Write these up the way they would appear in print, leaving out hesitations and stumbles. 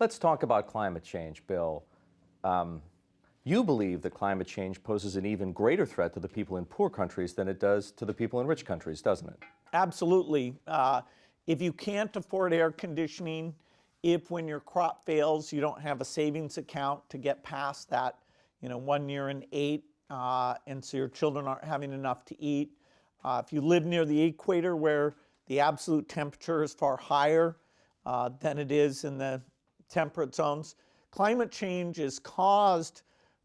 Let's talk about climate change, Bill. You believe that climate change poses an even greater threat to the people in poor countries than it does to the people in rich countries, doesn't it? Absolutely. If you can't afford air conditioning, if when your crop fails, you don't have a savings account to get past that, 1 year in 8, and so your children aren't having enough to eat. If you live near the equator where the absolute temperature is far higher than it is in the temperate zones, climate change is caused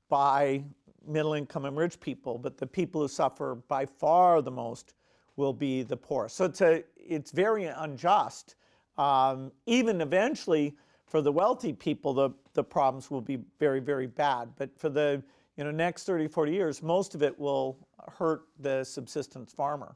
by middle income and rich people, but the people who suffer by far the most will be the poor. So it's very unjust. Even eventually, for the wealthy people, the problems will be very, very bad. But for the next 30, 40 years, most of it will hurt the subsistence farmer.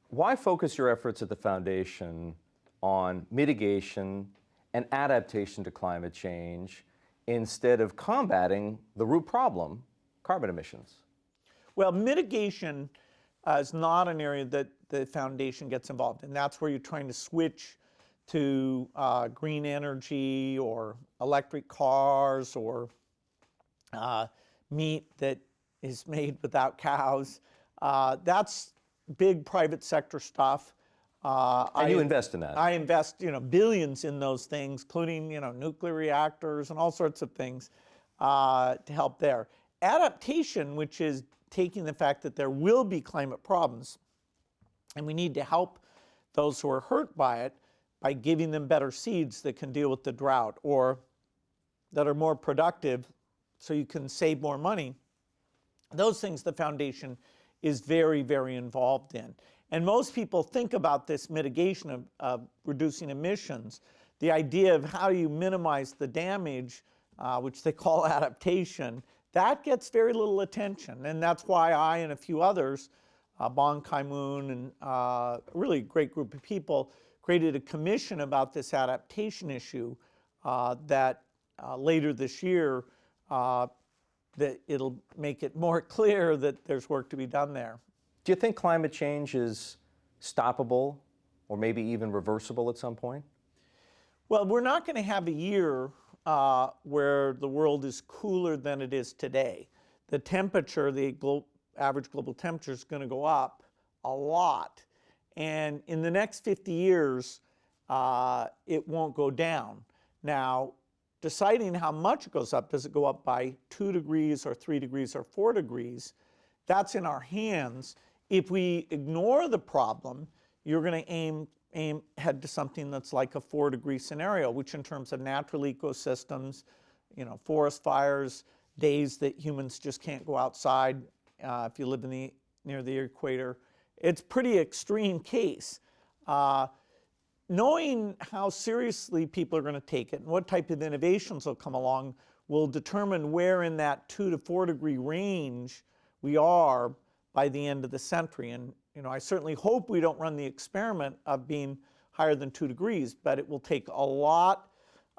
Why focus your efforts at the foundation on mitigation and adaptation to climate change instead of combating the root problem, carbon emissions? Well, mitigation is not an area that the foundation gets involved in. That's where you're trying to switch to green energy or electric cars or meat that is made without cows. That's big private sector stuff. And you invest in that. I invest, billions in those things, including, nuclear reactors and all sorts of things to help there. Adaptation, which is taking the fact that there will be climate problems, and we need to help those who are hurt by it by giving them better seeds that can deal with the drought or that are more productive so you can save more money. Those things the foundation is very, very involved in. And most people think about this mitigation of reducing emissions, the idea of how you minimize the damage, which they call adaptation, that gets very little attention. And that's why I and a few others, Bon Ki-moon and a really great group of people, created a commission about this adaptation issue that later this year, that it'll make it more clear that there's work to be done there. Do you think climate change is stoppable or maybe even reversible at some point? Well, we're not going to have a year where the world is cooler than it is today. The temperature, average global temperature, is going to go up a lot. And in the next 50 years, it won't go down. Now, deciding how much it goes up, does it go up by 2 degrees or 3 degrees or 4 degrees, that's in our hands. If we ignore the problem, you're going to aim head to something that's like a 4-degree scenario, which in terms of natural ecosystems, forest fires, days that humans just can't go outside if you live near the equator, it's pretty extreme case. Knowing how seriously people are going to take it and what type of innovations will come along will determine where in that 2 to 4 degree range we are by the end of the century. And I certainly hope we don't run the experiment of being higher than 2 degrees, but it will take a lot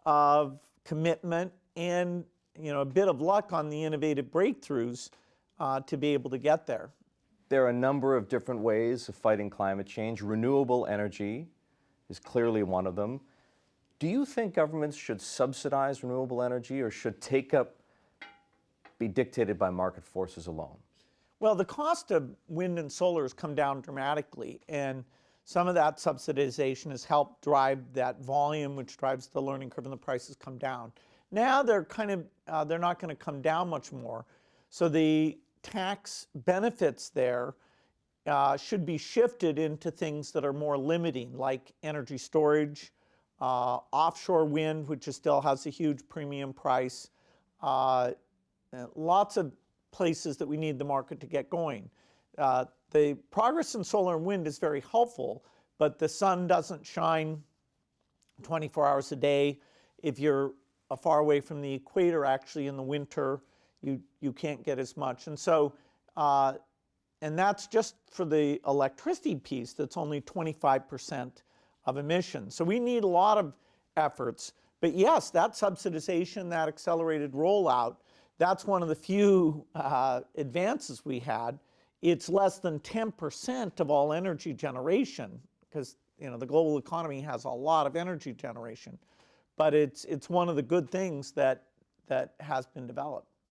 of commitment and a bit of luck on the innovative breakthroughs to be able to get there. There are a number of different ways of fighting climate change. Renewable energy is clearly one of them. Do you think governments should subsidize renewable energy or should take-up be dictated by market forces alone? Well, the cost of wind and solar has come down dramatically, and some of that subsidization has helped drive that volume, which drives the learning curve, and the prices come down. Now they're not going to come down much more. So the tax benefits there should be shifted into things that are more limiting, like energy storage, offshore wind, which still has a huge premium price, lots of places that we need the market to get going. The progress in solar and wind is very helpful, but the sun doesn't shine 24 hours a day. If you're far away from the equator, actually in the winter, you can't get as much. And so, and that's just for the electricity piece, that's only 25% of emissions. So we need a lot of efforts. But yes, that subsidization, that accelerated rollout, that's one of the few advances we had. It's less than 10% of all energy generation because the global economy has a lot of energy generation. but it's one of the good things that has been developed.